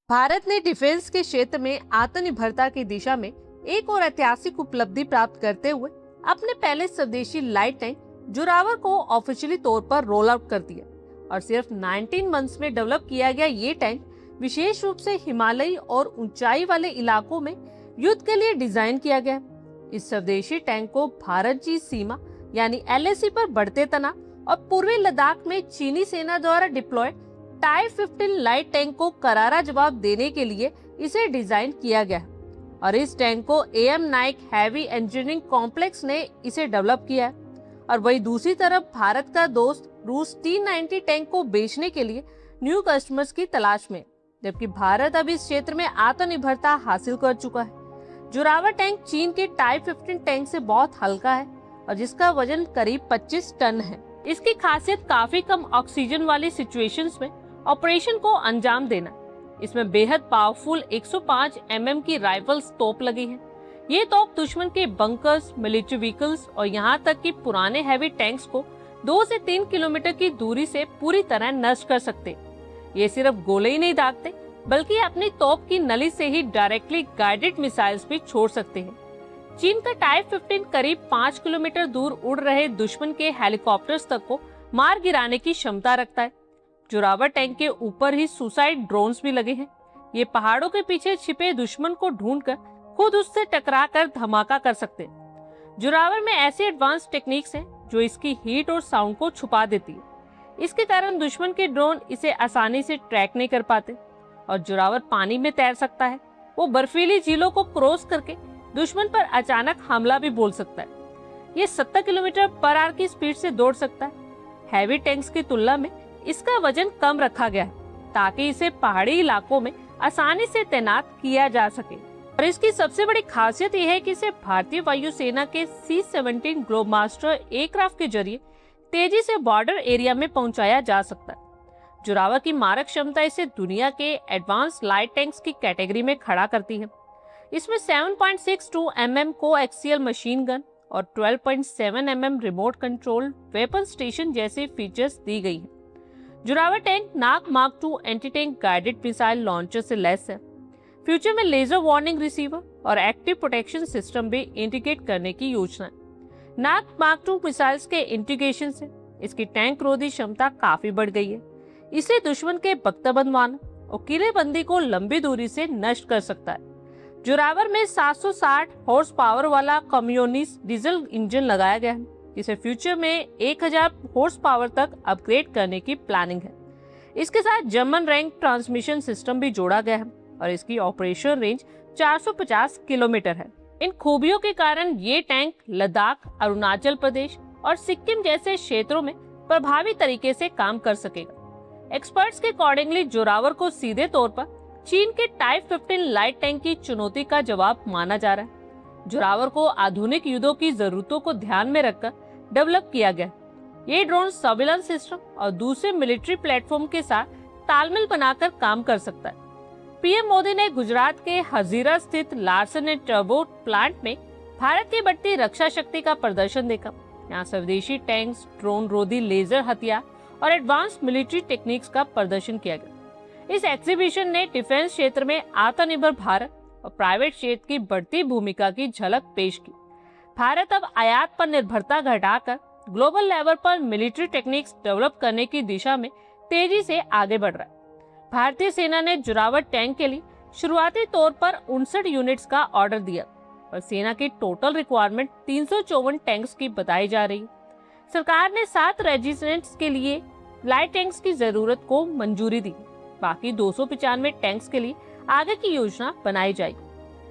भारत ने डिफेंस के क्षेत्र में आत्मनिर्भरता की दिशा में एक और ऐतिहासिक उपलब्धि प्राप्त करते हुए अपने पहले स्वदेशी लाइट टैंक जोरावर को ऑफिशियली तौर पर रोल आउट कर दिया। और सिर्फ 19 मंथ्स में डेवलप किया गया ये टैंक विशेष रूप से हिमालयी और ऊंचाई वाले इलाकों में युद्ध के लिए डिजाइन किया गया। इस स्वदेशी टैंक को भारत की सीमा यानी LAC पर बढ़ते तनाव और पूर्वी लद्दाख में चीनी सेना द्वारा डिप्लॉयड टाइप 15 लाइट टैंक को करारा जवाब देने के लिए इसे डिजाइन किया गया है। और इस टैंक को AM Naik heavy engineering complex ने इसे डेवलप किया है। और वही दूसरी तरफ भारत का दोस्त रूस T-90 टैंक को बेचने के लिए न्यू कस्टमर्स की तलाश में, जबकि भारत अब इस क्षेत्र में आत्मनिर्भरता हासिल कर चुका है। जोरावर टैंक चीन के टाइप 15 टैंक से बहुत हल्का है और जिसका वजन करीब 25 टन है। इसकी खासियत काफी कम ऑक्सीजन वाली सिचुएशंस में ऑपरेशन को अंजाम देना। इसमें बेहद पावरफुल 105 mm की राइफल्स तोप लगी है। ये तोप दुश्मन के बंकर्स, मिलिट्री व्हीकल्स और यहाँ तक कि पुराने हैवी टैंक्स को 2 से 3 किलोमीटर की दूरी से पूरी तरह नष्ट कर सकते। ये सिर्फ गोले ही नहीं दागते, बल्कि अपनी तोप की नली से ही डायरेक्टली गाइडेड मिसाइल्स भी छोड़ सकते हैं। चीन का टाइप 15 करीब 5 किलोमीटर दूर उड़ रहे दुश्मन के हेलीकॉप्टर्स तक को मार गिराने की क्षमता रखता है। जोरावर टैंक के ऊपर ही सुसाइड ड्रोन्स भी लगे हैं। ये पहाड़ों के पीछे छिपे दुश्मन को ढूंढकर खुद उससे टकराकर धमाका कर सकते हैं। जोरावर में ऐसी एडवांस टेक्निक्स हैं जो इसकी हीट और साउंड को छुपा देती है। इसके कारण दुश्मन के ड्रोन इसे आसानी से ट्रैक नहीं कर पाते। और जोरावर पानी में तैर सकता है। वो बर्फीली झीलों को क्रॉस करके दुश्मन पर अचानक हमला भी बोल सकता है। ये 70 किलोमीटर पर आवर की स्पीड से दौड़ सकता है। हैवी टैंक्स की तुलना में इसका वजन कम रखा गया है ताकि इसे पहाड़ी इलाकों में आसानी से तैनात किया जा सके। और इसकी सबसे बड़ी खासियत यह है कि इसे भारतीय वायुसेना के C-17 ग्लोबमास्टर एयरक्राफ्ट के जरिए तेजी से बॉर्डर एरिया में पहुंचाया जा सकता है। जोरावर की मारक क्षमता इसे दुनिया के एडवांस लाइट टैंक्स की कैटेगरी में खड़ा करती है। इसमें 7.62 mm कोएक्सियल मशीन गन और 12.7 mm remote control weapon station जैसे फीचर्स दी गई है। Zorawar tank Nag mark 2 anti tank guided missile launcher से लैस है। फ्यूचर में लेजर वार्निंग रिसीवर और एक्टिव प्रोटेक्शन सिस्टम भी इंटीग्रेट करने की योजना है। नाग मार्क 2 मिसाइल्स के इंटीग्रेशन से इसकी टैंक रोधी क्षमता काफी बढ़ गई है। इसलिए दुश्मन के बख्तरबंद और किलेबंदी को लंबी दूरी से नष्ट कर सकता है। जोरावर में 760 हॉर्स पावर वाला कम्योनिस डीजल इंजन लगाया गया है। इसे फ्यूचर में 1000 हॉर्स पावर तक अपग्रेड करने की प्लानिंग है। इसके साथ जर्मन रैंक ट्रांसमिशन सिस्टम भी जोड़ा गया है और इसकी ऑपरेशन रेंज 450 किलोमीटर है। इन खूबियों के कारण ये टैंक लद्दाख, अरुणाचल प्रदेश और सिक्किम जैसे क्षेत्रों में प्रभावी तरीके से काम कर सकेगा। एक्सपर्ट्स के अकॉर्डिंगली जोरावर को सीधे तौर पर चीन के टाइप 15 लाइट टैंक की चुनौती का जवाब माना जा रहा है। जोरावर को आधुनिक युद्धों की जरूरतों को ध्यान में रखकर डेवलप किया गया। ये ड्रोन सर्विलांस सिस्टम और दूसरे मिलिट्री प्लेटफॉर्म के साथ तालमेल बनाकर काम कर सकता है। पीएम मोदी ने गुजरात के हजीरा स्थित लार्सन एंड टर्बो प्लांट में भारत की बढ़ती रक्षा शक्ति का प्रदर्शन देखा। यहाँ स्वदेशी टैंक्स, ड्रोन रोधी लेजर हथियार और एडवांस मिलिट्री टेक्निक्स का प्रदर्शन किया गया। इस एग्जीबिशन ने डिफेंस क्षेत्र में आत्मनिर्भर भारत और प्राइवेट क्षेत्र की बढ़ती भूमिका की झलक पेश की। भारत अब आयात पर निर्भरता घटाकर ग्लोबल लेवल पर मिलिट्री टेक्निक्स डेवलप करने की दिशा में तेजी से आगे बढ़ रहा है। भारतीय सेना ने जोरावर टैंक के लिए शुरुआती तौर पर 59 यूनिट्स का ऑर्डर दिया और सेना की टोटल रिक्वायरमेंट 354 टैंक्स की बताई जा रही है। सरकार ने 7 रेजिमेंट्स के लिए लाइट टैंक्स की जरूरत को मंजूरी दी। बाकी 295 टैंक्स के लिए आगे की योजना बनाई जाएगी।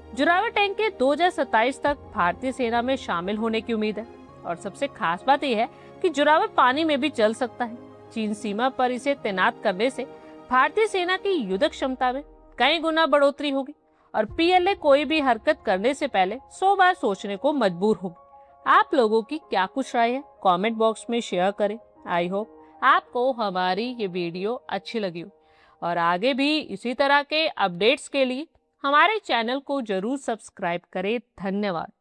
जोरावर टैंक के 2027 तक भारतीय सेना में शामिल होने की उम्मीद है। और सबसे खास बात यह है कि जोरावर पानी में भी चल सकता है। चीन सीमा पर इसे तैनात करने से भारतीय सेना की युद्ध क्षमता में कई गुना बढ़ोतरी होगी और PLA कोई भी हरकत करने से पहले 100 बार सोचने को मजबूर होगी। आप लोगों की क्या कुछ राय है, कमेंट बॉक्स में शेयर करें। आई होप आपको हमारी ये वीडियो अच्छी लगी हो और आगे भी इसी तरह के अपडेट्स के लिए हमारे चैनल को जरूर सब्सक्राइब करें। धन्यवाद।